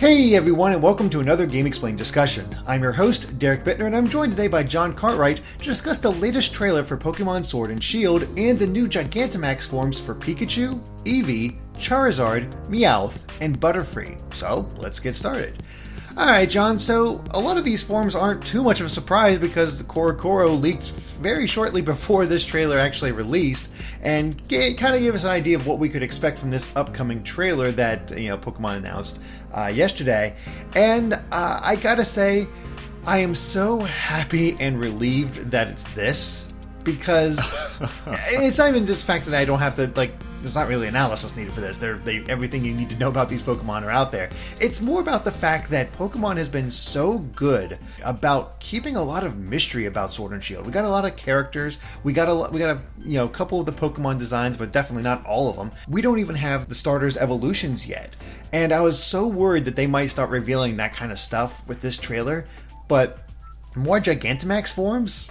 Hey everyone, and welcome to another Game Explained discussion. I'm your host, Derek Bittner, and I'm joined today by John Cartwright to discuss the latest trailer for Pokémon Sword and Shield and the new Gigantamax forms for Pikachu, Eevee, Charizard, Meowth, and Butterfree. So, let's get started. Alright, John, so a lot of these forms aren't too much of a surprise because the Korokoro leaked very shortly before this trailer actually released, and kind of gave us an idea of what we could expect from this upcoming trailer that, Pokemon announced yesterday. And I gotta say, I am so happy and relieved that it's this, because it's not even just the fact that I don't have to, there's not really analysis needed for this. Everything you need to know about these Pokemon are out there. It's more about the fact that Pokemon has been so good about keeping a lot of mystery about Sword and Shield. We got a lot of characters. We got a couple of the Pokemon designs, but definitely not all of them. We don't even have the starters' evolutions yet. And I was so worried that they might start revealing that kind of stuff with this trailer. But more Gigantamax forms?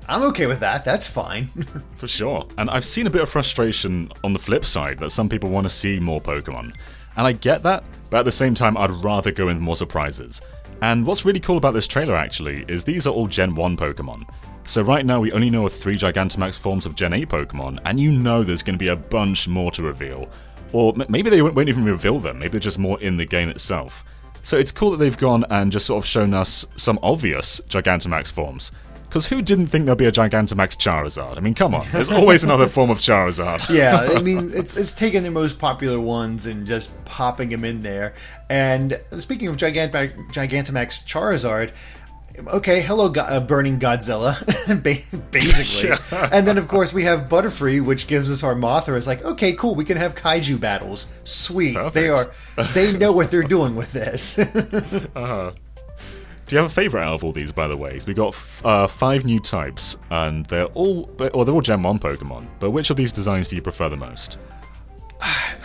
I'm okay with that. That's fine. For sure. And I've seen a bit of frustration on the flip side that some people want to see more Pokemon. And I get that, but at the same time I'd rather go with more surprises. And what's really cool about this trailer actually is these are all Gen 1 Pokemon. So right now we only know of 3 Gigantamax forms of Gen 8 Pokemon, and you know there's going to be a bunch more to reveal. Or maybe they won't even reveal them, maybe they're just more in the game itself. So it's cool that they've gone and just sort of shown us some obvious Gigantamax forms. Because who didn't think there'd be a Gigantamax Charizard? I mean, come on, there's always another form of Charizard. Yeah, I mean, it's taking their most popular ones and just popping them in there. And speaking of Gigantamax Charizard, okay, hello, Burning Godzilla, basically. Yeah. And then, of course, we have Butterfree, which gives us our Mothra. It's like, okay, cool, we can have kaiju battles. Sweet. Perfect. They know what they're doing with this. Uh-huh. Do you have a favourite out of all these, by the way? So we got 5 new types, and they're all Gen 1 Pokemon, but which of these designs do you prefer the most?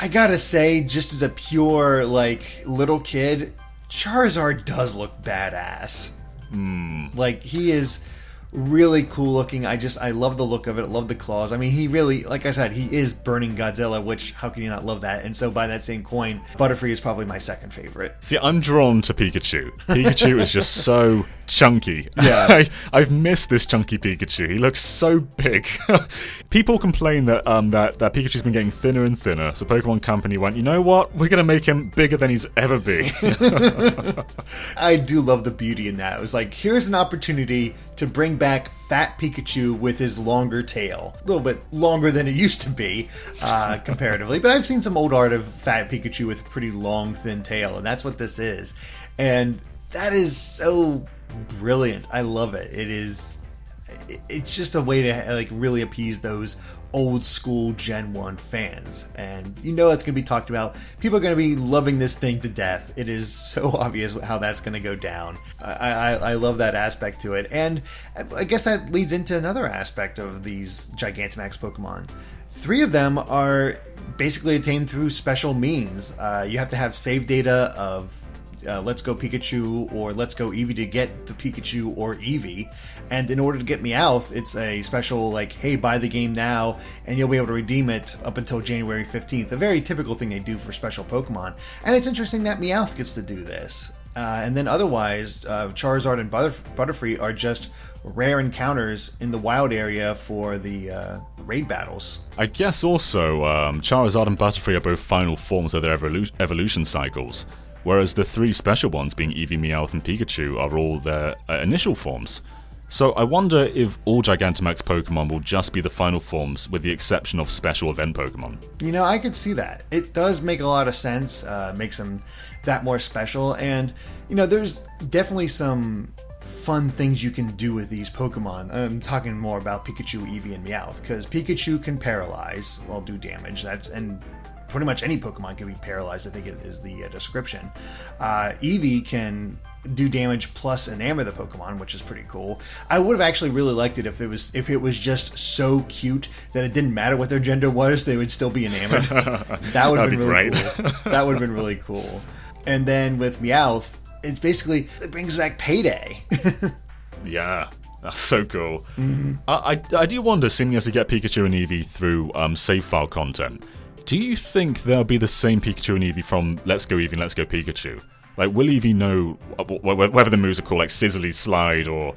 I gotta say, just as a pure, little kid, Charizard does look badass. He is really cool looking. I love the look of it. I love the claws. I mean, he really, like I said, he is Burning Godzilla, which, how can you not love that? And so by that same coin, Butterfree is probably my second favorite. See, I'm drawn to Pikachu. Pikachu is just so chunky. Yeah. I've missed this chunky Pikachu. He looks so big. People complain that that Pikachu's been getting thinner and thinner, so Pokemon Company went, you know what? We're going to make him bigger than he's ever been. I do love the beauty in that. It was like, here's an opportunity to bring back Fat Pikachu with his longer tail. A little bit longer than it used to be, comparatively. But I've seen some old art of Fat Pikachu with a pretty long, thin tail, and that's what this is. And that is so brilliant. I love it. It's just a way to really appease those old school Gen 1 fans, and that's going to be talked about. People are going to be loving this thing to death. It is so obvious how that's going to go down. I love that aspect to it, and I guess that leads into another aspect of these Gigantamax Pokemon. 3 of them are basically attained through special means. You have to have save data of Let's Go Pikachu or Let's Go Eevee to get the Pikachu or Eevee, and in order to get Meowth, it's a special hey, buy the game now and you'll be able to redeem it up until January 15th, a very typical thing they do for special Pokemon. And it's interesting that Meowth gets to do this. And then otherwise, Charizard and Butterfree are just rare encounters in the wild area for the raid battles. I guess also Charizard and Butterfree are both final forms of their evolution cycles, whereas the 3 special ones, being Eevee, Meowth, and Pikachu, are all their initial forms. So I wonder if all Gigantamax Pokemon will just be the final forms, with the exception of special event Pokemon. I could see that. It does make a lot of sense, makes them that more special, and, there's definitely some fun things you can do with these Pokemon. I'm talking more about Pikachu, Eevee, and Meowth, because Pikachu can paralyze, do damage, and pretty much any Pokemon can be paralyzed, I think is the description. Eevee can do damage plus enamor the Pokemon, which is pretty cool. I would have actually really liked it if it was just so cute that it didn't matter what their gender was, they would still be enamored. That would have been really cool. That would have been really cool. And then with Meowth, it brings back Payday. Yeah. That's so cool. Mm-hmm. I do wonder, seeing as we get Pikachu and Eevee through save file content, do you think there'll be the same Pikachu and Eevee from Let's Go Eevee and Let's Go Pikachu? Like, will Eevee know whether the moves are called like Sizzly Slide or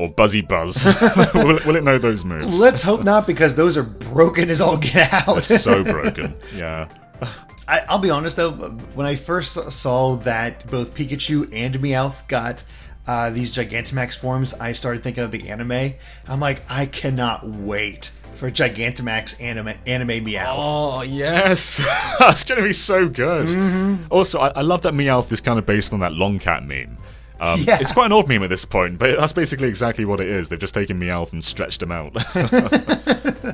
Buzzy Buzz? will it know those moves? Let's hope not, because those are broken as all get out. They're so broken. Yeah. I'll be honest though, when I first saw that both Pikachu and Meowth got these Gigantamax forms, I started thinking of the anime. I'm like, I cannot wait for Gigantamax anime Meowth. Oh, yes. That's going to be so good. Mm-hmm. Also, I love that Meowth is kind of based on that long cat meme. It's quite an old meme at this point, but that's basically exactly what it is. They've just taken Meowth and stretched him out.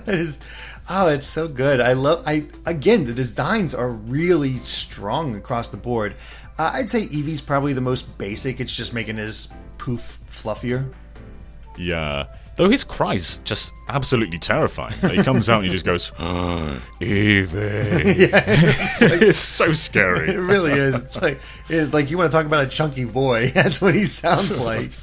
It's so good. Again, the designs are really strong across the board. I'd say Eevee's probably the most basic. It's just making his poof fluffier. Yeah. Though his cry's just absolutely terrifying. Like, he comes out and he just goes, Eevee. It's so scary. It really is. It's like you want to talk about a chunky boy. That's what he sounds like.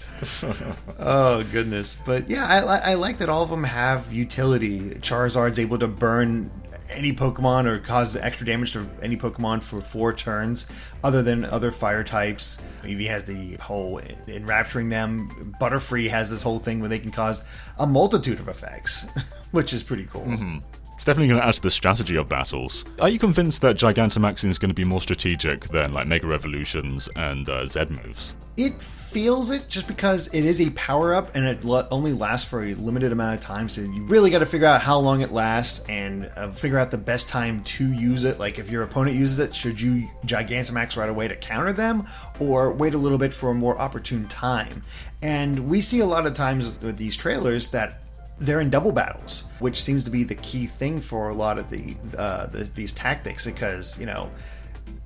Oh, goodness. But yeah, I like that all of them have utility. Charizard's able to burn any Pokemon or cause extra damage to any Pokemon for 4 turns, other than other fire types. Eevee has the whole enrapturing them. Butterfree has this whole thing where they can cause a multitude of effects, which is pretty cool. Mm-hmm. It's definitely going to add to the strategy of battles. Are you convinced that Gigantamaxing is going to be more strategic than like Mega Revolutions and Z moves? It feels it, just because it is a power-up and it only lasts for a limited amount of time, so you really got to figure out how long it lasts and figure out the best time to use it. Like, if your opponent uses it, should you Gigantamax right away to counter them, or wait a little bit for a more opportune time? And we see a lot of times with these trailers that they're in double battles, which seems to be the key thing for a lot of these tactics, because, you know,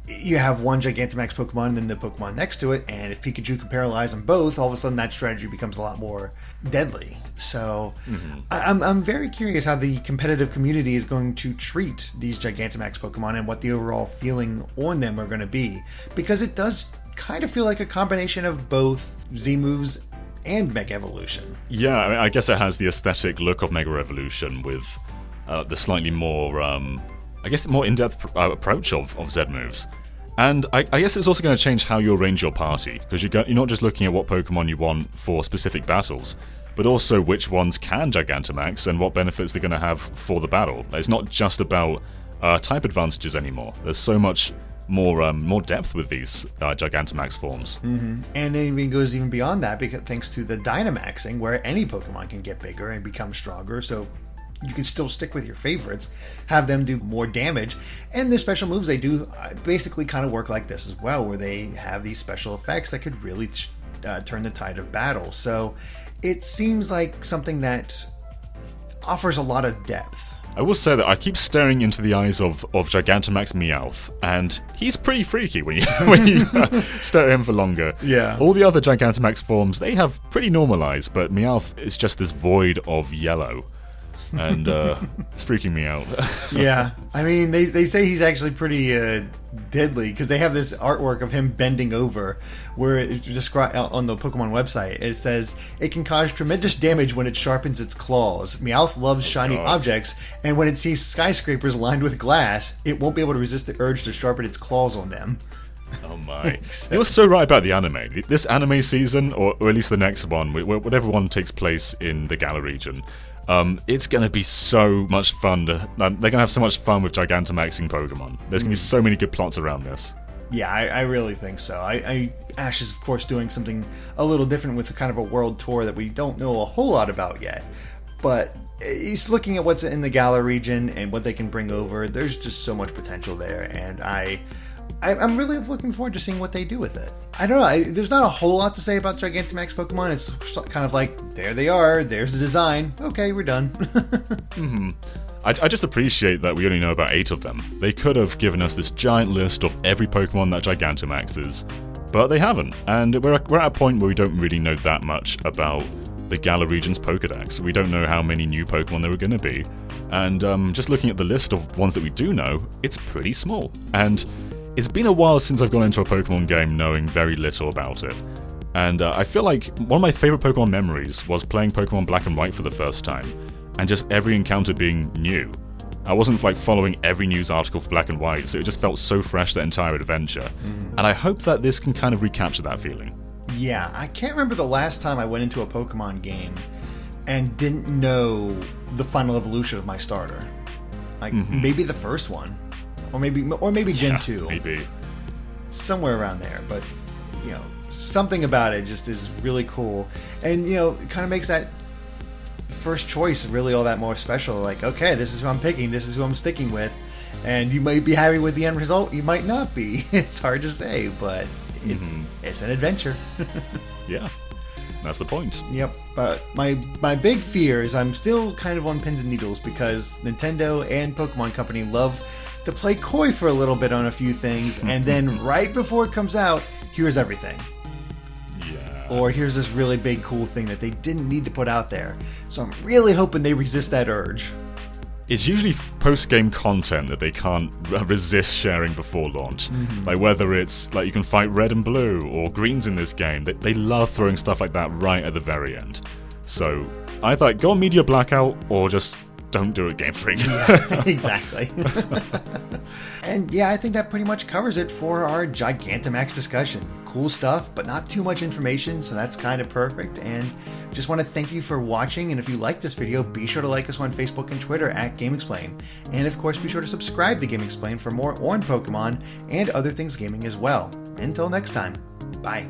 you have one Gigantamax Pokemon and then the Pokemon next to it, and if Pikachu can paralyze them both, all of a sudden that strategy becomes a lot more deadly. So I'm very curious how the competitive community is going to treat these Gigantamax Pokemon and what the overall feeling on them are going to be, because it does kind of feel like a combination of both Z moves and Mega Evolution. Yeah, I mean, I guess it has the aesthetic look of Mega Evolution with the slightly more, I guess, more in-depth approach of Z moves. And I guess it's also going to change how you arrange your party, because you're not just looking at what Pokemon you want for specific battles, but also which ones can Gigantamax and what benefits they're going to have for the battle. It's not just about type advantages anymore. There's so much more depth with these Gigantamax forms. Mm-hmm. And it even goes even beyond that, because thanks to the Dynamaxing, where any Pokemon can get bigger and become stronger, so you can still stick with your favorites, have them do more damage, and their special moves, they do basically kind of work like this as well, where they have these special effects that could really turn the tide of battle. So it seems like something that offers a lot of depth. I will say that I keep staring into the eyes of Gigantamax Meowth, and he's pretty freaky when you stare at him for longer. Yeah. All the other Gigantamax forms, they have pretty normalized, but Meowth is just this void of yellow. And it's freaking me out. Yeah, I mean, they say he's actually pretty deadly, because they have this artwork of him bending over, where it described on the Pokemon website. It says it can cause tremendous damage when it sharpens its claws. Meowth loves shiny objects, and when it sees skyscrapers lined with glass, it won't be able to resist the urge to sharpen its claws on them. Oh my. You're so right about the anime. This anime season, or at least the next one, whatever one takes place in the Galar region, it's going to be so much fun. They're going to have so much fun with Gigantamaxing Pokemon. There's going to be so many good plots around this. Yeah, I really think so. Ash is, of course, doing something a little different with kind of a world tour that we don't know a whole lot about yet. But he's looking at what's in the Galar region and what they can bring over. There's just so much potential there, and I'm really looking forward to seeing what they do with it. I don't know, there's not a whole lot to say about Gigantamax Pokemon. It's kind of like, there they are, there's the design, okay, we're done. Mm-hmm. I just appreciate that we only know about 8 of them. They could have given us this giant list of every Pokemon that Gigantamaxes, but they haven't, and we're at a point where we don't really know that much about the Galar region's Pokedex. We don't know how many new Pokemon there are going to be, and just looking at the list of ones that we do know, it's pretty small. And it's been a while since I've gone into a Pokemon game knowing very little about it. And I feel like one of my favourite Pokemon memories was playing Pokemon Black and White for the first time, and just every encounter being new. I wasn't like following every news article for Black and White, so it just felt so fresh, that entire adventure. And I hope that this can kind of recapture that feeling. Yeah, I can't remember the last time I went into a Pokemon game and didn't know the final evolution of my starter. Like, maybe the first one. Or maybe Gen 2. Maybe. Somewhere around there. But, you know, something about it just is really cool. And, you know, it kind of makes that first choice really all that more special. Like, okay, this is who I'm picking. This is who I'm sticking with. And you might be happy with the end result. You might not be. It's hard to say, but it's an adventure. Yeah, that's the point. Yep. But my big fear is I'm still kind of on pins and needles because Nintendo and Pokemon Company love to play coy for a little bit on a few things, and then right before it comes out, here's everything. Yeah. Or here's this really big cool thing that they didn't need to put out there. So I'm really hoping they resist that urge. It's usually post-game content that they can't resist sharing before launch. Like whether it's like you can fight red and blue or greens in this game, they love throwing stuff like that right at the very end. So either go on media blackout or just don't do it, Game Freak. Yeah, exactly. And yeah, I think that pretty much covers it for our Gigantamax discussion. Cool stuff, but not too much information, so that's kind of perfect. And just want to thank you for watching, and if you like this video, be sure to like us on Facebook and Twitter at GameXplain. And of course, be sure to subscribe to GameXplain for more on Pokemon and other things gaming as well. Until next time, bye.